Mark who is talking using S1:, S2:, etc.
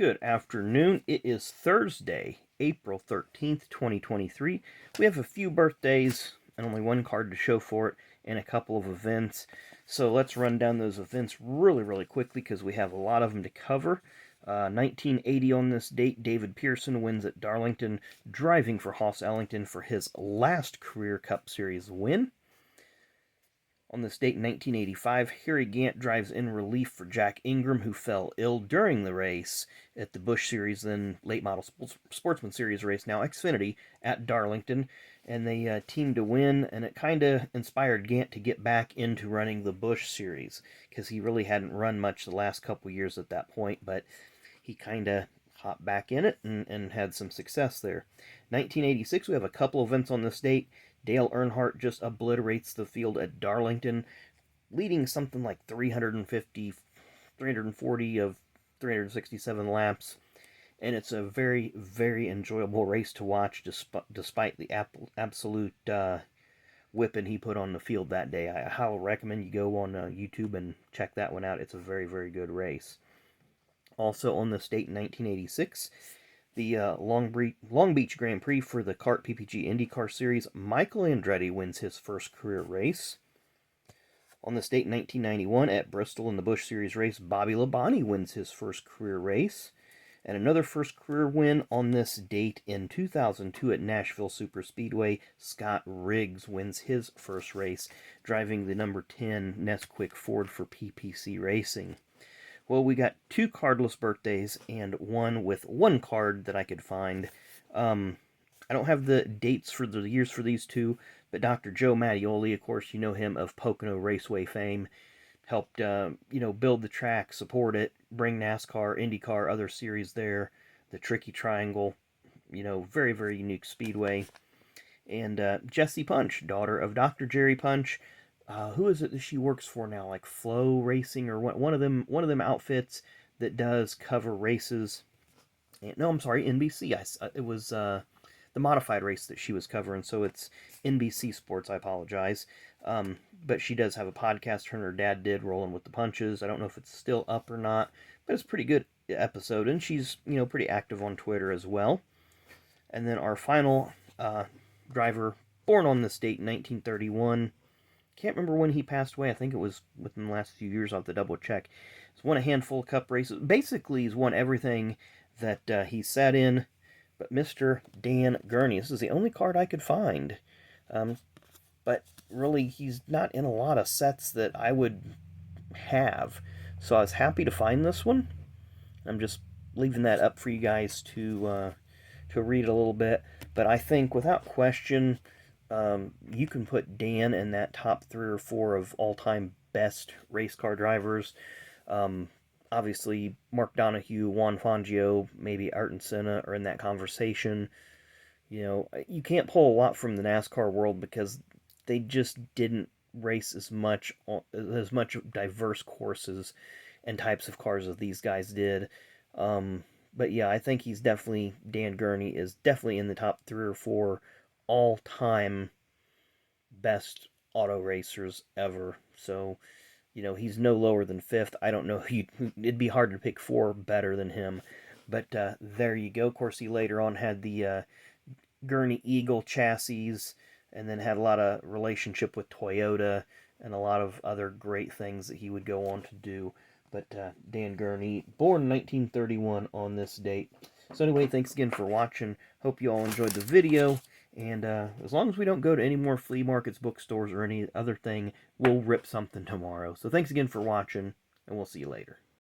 S1: Good afternoon. It is Thursday, April 13th, 2023. We have a few birthdays and only one card to show for it and a couple of events. So let's run down those events really quickly because we have a lot of them to cover. 1980 on this date, David Pearson wins at Darlington, driving for Hoss Ellington for his last career Cup Series win. On this date in 1985, Harry Gant drives in relief for Jack Ingram, who fell ill during the race at the Busch Series, then Late Model Sportsman Series race, now Xfinity, at Darlington. And they teamed to win, and it kind of inspired Gant to get back into running the Busch Series, because he really hadn't run much the last couple years at that point, but he kind of hopped back in it and had some success there. 1986, we have a couple events on this date. Dale Earnhardt just obliterates the field at Darlington, leading something like 340 of 367 laps. And it's a very enjoyable race to watch, despite the absolute whipping he put on the field that day. I highly recommend you go on YouTube and check that one out. It's a very good race. Also on this date in 1986, the Long Beach Grand Prix for the Kart PPG IndyCar Series, Michael Andretti wins his first career race. On this date in 1991, at Bristol in the Busch Series race, Bobby Labonte wins his first career race. And another first career win on this date in 2002 at Nashville Superspeedway, Scott Riggs wins his first race, driving the number 10 Nesquik Ford for PPC Racing. Well, we got two cardless birthdays and one with one card that I could find. I don't have the dates for the years for these two, but Dr. Joe Mattioli, of course, you know him of Pocono Raceway fame, helped, build the track, support it, bring NASCAR, IndyCar, other series there, the Tricky Triangle, very unique speedway. And Jessi Punch, daughter of Dr. Jerry Punch. Who is it that she works for now? Like Flow Racing or one of them outfits that does cover races. No, I'm sorry, NBC. It was the modified race that she was covering, so it's NBC Sports. I apologize. But she does have a podcast. Her and her dad did, Rolling with the Punches. I don't know if it's still up or not, but it's a pretty good episode, and she's pretty active on Twitter as well. And then our final driver, born on this date in 1931. Can't remember when he passed away. I think it was within the last few years. I'll have to double check. He's won a handful of Cup races. Basically, he's won everything that he sat in. But Mr. Dan Gurney, this is the only card I could find. But really, he's not in a lot of sets that I would have. So I was happy to find this one. I'm just leaving that up for you guys to read a little bit. But I think, without question, you can put Dan in that top 3 or 4 of all-time best race car drivers. Obviously, Mark Donohue, Juan Fangio, maybe Ayrton Senna are in that conversation. You can't pull a lot from the NASCAR world because they just didn't race as much diverse courses and types of cars as these guys did. But yeah, I think Dan Gurney is definitely in the top 3 or 4 all-time best auto racers ever. So, he's no lower than 5th. I don't know. It'd be hard to pick 4 better than him. But there you go. Of course, he later on had the Gurney Eagle chassis, and then had a lot of relationship with Toyota and a lot of other great things that he would go on to do. But Dan Gurney, born in 1931 on this date. So anyway, thanks again for watching. Hope you all enjoyed the video. And as long as we don't go to any more flea markets, bookstores, or any other thing, we'll rip something tomorrow. So thanks again for watching, and we'll see you later.